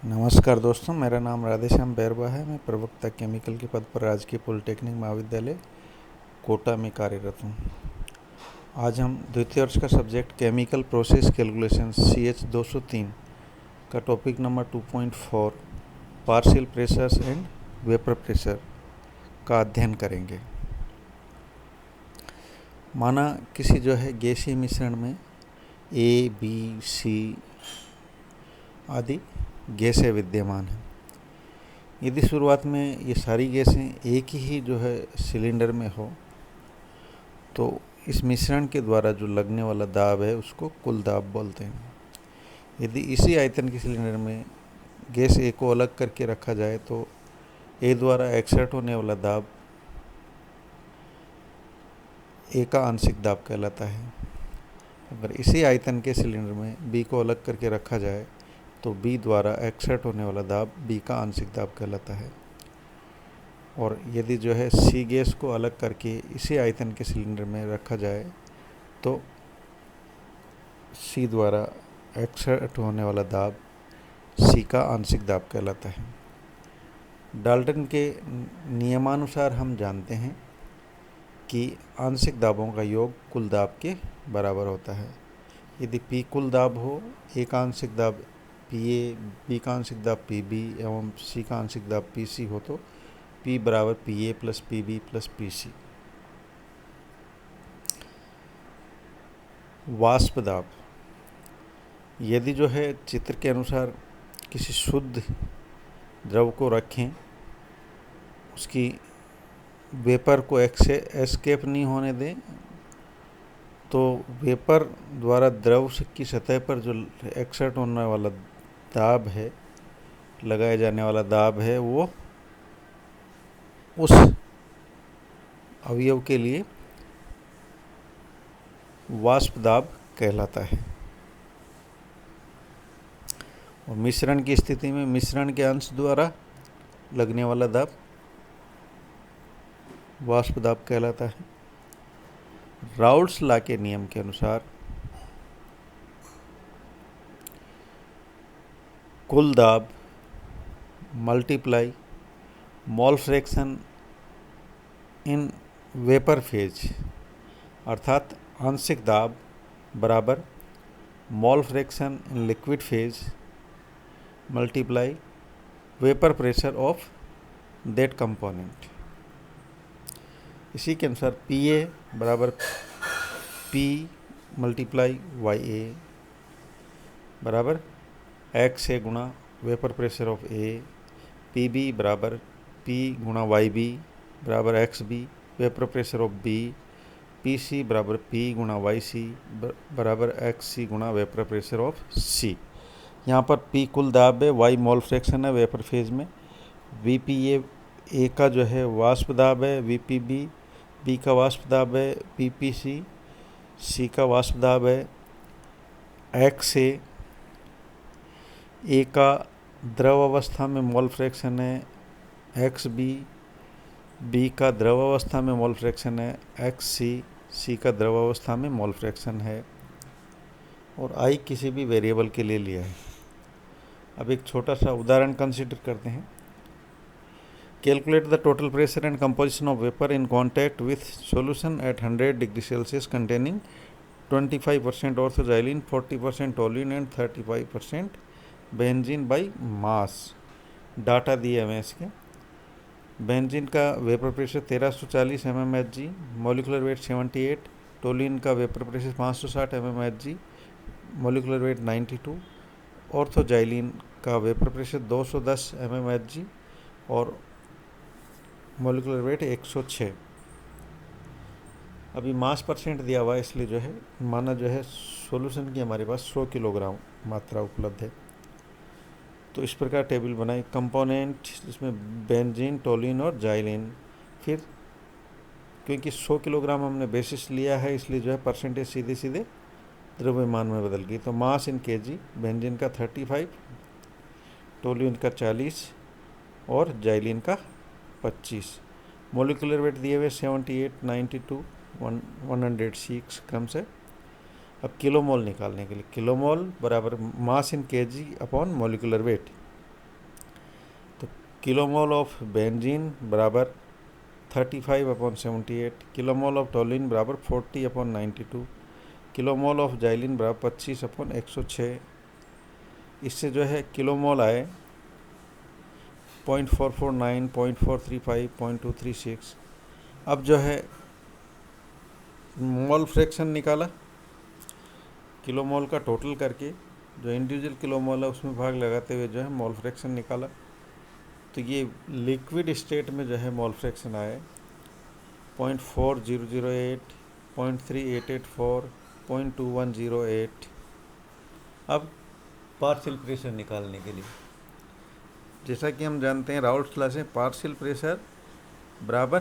नमस्कार दोस्तों, मेरा नाम राधेश्याम बैरवा है। मैं प्रवक्ता केमिकल के पद पर राजकीय पॉलिटेक्निक महाविद्यालय कोटा में कार्यरत हूँ। आज हम द्वितीय वर्ष का subject chemical process calculation CH 203 का topic number 2.4 partial pressures and vapour pressure का अध्ययन करेंगे। माना किसी गैसीय मिश्रण में A, B, C आदि गैसें विद्यमान हैं। यदि शुरुआत में ये सारी गैसें एक ही सिलेंडर में हो तो इस मिश्रण के द्वारा जो लगने वाला दाब है उसको कुल दाब बोलते हैं। यदि इसी आयतन के सिलेंडर में गैस A को अलग करके रखा जाए तो A द्वारा एक्सर्ट होने वाला दाब A का आंशिक दाब कहलाता है। अगर इसी आयतन के सिलेंडर में B को अलग करके रखा जाए तो B द्वारा एक्सर्ट होने वाला दाब B का आंशिक दाब कहलाता है। और यदि C गैस को अलग करके इसी आयतन के सिलेंडर में रखा जाए तो C द्वारा एक्सर्ट होने वाला दाब C का आंशिक दाब कहलाता है। डाल्टन के नियमानुसार हम जानते हैं कि आंशिक दाबों का योग कुल दाब के बराबर होता है। यदि P कुल दाब हो, A का आंशिक दाब PA, B का आंशिक दाब PB एवं C का आंशिक दाब PC हो तो P बराबर PA plus PB plus PC। वाष्प दाब, यदि चित्र के अनुसार किसी शुद्ध द्रव को रखें, उसकी वेपर को एस्केप नहीं होने दें तो वेपर द्वारा द्रव की सतह पर जो एक्सर्ट होने वाला दाब है, लगाया जाने वाला दाब है, वो उस अवयव के लिए वाष्प दाब कहलाता है। और मिश्रण की स्थिति में मिश्रण के अंश द्वारा लगने वाला दाब वाष्प दाब कहलाता है। राउल्ट्स लॉ के नियम के अनुसार कुल दाब multiply mole fraction in vapour phase अर्थात आंशिक दाब बराबर mole fraction in liquid phase multiply vapour pressure of that component. इसी के अनुसार PA बराबर P मल्टीप्लाई YA बराबर XA गुणा vapour pressure of A, PB बराबर P गुणा YB बराबर XB vapour pressure of B, PC बराबर P गुणा YC बराबर XC गुणा वेपर प्रेशर ऑफ C। यहाँ पर P कुल दाब है, Y मोल फ्रैक्शन है वेपर फेज में, VPA A का वाष्प दाब है, VPB B का वाष्प दाब है, PPC C का वाष्प दाब है, XA A का द्रव अवस्था में मोल फ्रैक्शन है, XB B का द्रव अवस्था में मोल फ्रैक्शन है, XC C का द्रव अवस्था में मोल फ्रैक्शन है और I किसी भी वेरिएबल के लिए लिया है। अब एक छोटा सा उदाहरण कंसीडर करते हैं। Calculate the total pressure and composition of vapour in contact with solution at 100 degree Celsius containing 25% orthoxylene, 40% toluene and 35% benzene by mass. Data दिए हुए इसके। बेंजीन का vapour pressure 1340 mmHg, molecular weight 78, toluene का vapour pressure 560 mmHg, molecular weight 92, orthoxylene का vapour pressure 210 mmHg और molecular weight 106। अभी मास percent दिया हुआ है, इसलिए माना सॉल्यूशन की हमारे पास 100 किलोग्राम मात्रा उपलब्ध है। तो इस प्रकार टेबल बनाई। कंपोनेंट जिसमें बेंजीन, टोलिन और जाइलिन। फिर क्योंकि 100 किलोग्राम हमने बेसिस लिया है, इसलिए परसेंटेज सीधे सीधे द्रव्यमान में बदल गई। तो मास इन kg, बेंजीन का 35, टोलिन का 40 और जाइलिन का 25। मॉलिक्यूलर वेट दिए हुए 78, 92, 106 क्रम से। अब किलोमोल निकालने के लिए किलोमोल बराबर मास इन kg upon molecular weight. Kilomole of benzene बराबर 35/78, किलोमोल ऑफ टोल्यूइन बराबर 40/92, किलोमोल ऑफ जाइलिन बराबर 25/106। इससे जो है किलोमोल आए 0.449, 0.435, 0.236। अब जो है मोल फ्रैक्शन निकाला, किलोमोल का टोटल करके जो इंडिविजुअल किलोमोल है उसमें भाग लगाते हुए जो है मोल फ्रैक्शन निकाला। तो ये लिक्विड स्टेट में जो है मोल फ्रैक्शन आए 0.4008, 0.3884, 0.2108। अब पार्शियल प्रेशर निकालने के लिए जैसा कि हम जानते हैं राउल्ट लॉ से पार्शियल प्रेशर बराबर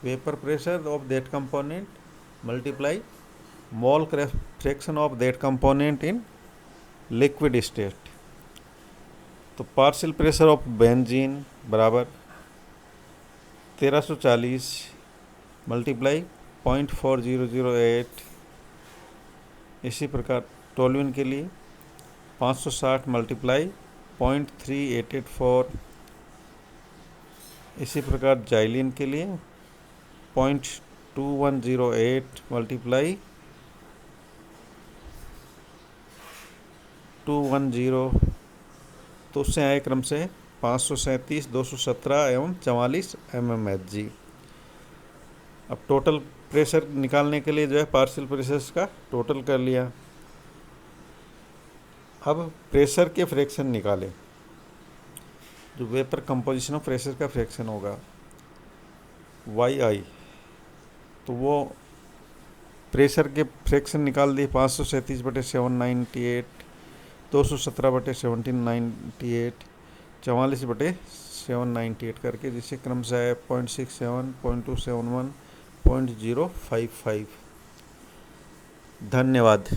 vapour pressure of that component multiply mole fraction of that component in liquid state. तो पार्शियल प्रेशर ऑफ बेंजीन बराबर 1340 मल्टीप्लाई 0.4008। इसी प्रकार टोल्यूइन के लिए 560 मल्टीप्लाई 0.3884। इसी प्रकार जाइलिन के लिए 0.2108 मल्टीप्लाई 210। तो उससे आए क्रम से 537, 217 एवं 44 mmHg। अब टोटल प्रेशर निकालने के लिए जो है पार्शियल प्रेशर्स का टोटल कर लिया। अब प्रेशर के फ्रैक्शन निकाले, जो वेपर कंपोजिशन ऑफ प्रेशर का फ्रैक्शन होगा YI। तो वो प्रेशर के फ्रैक्शन निकाल दिए 537/798, 217/1798, 44/798 करके, जिससे क्रम से आया 0.67, 0.271, 0.055। धन्यवाद।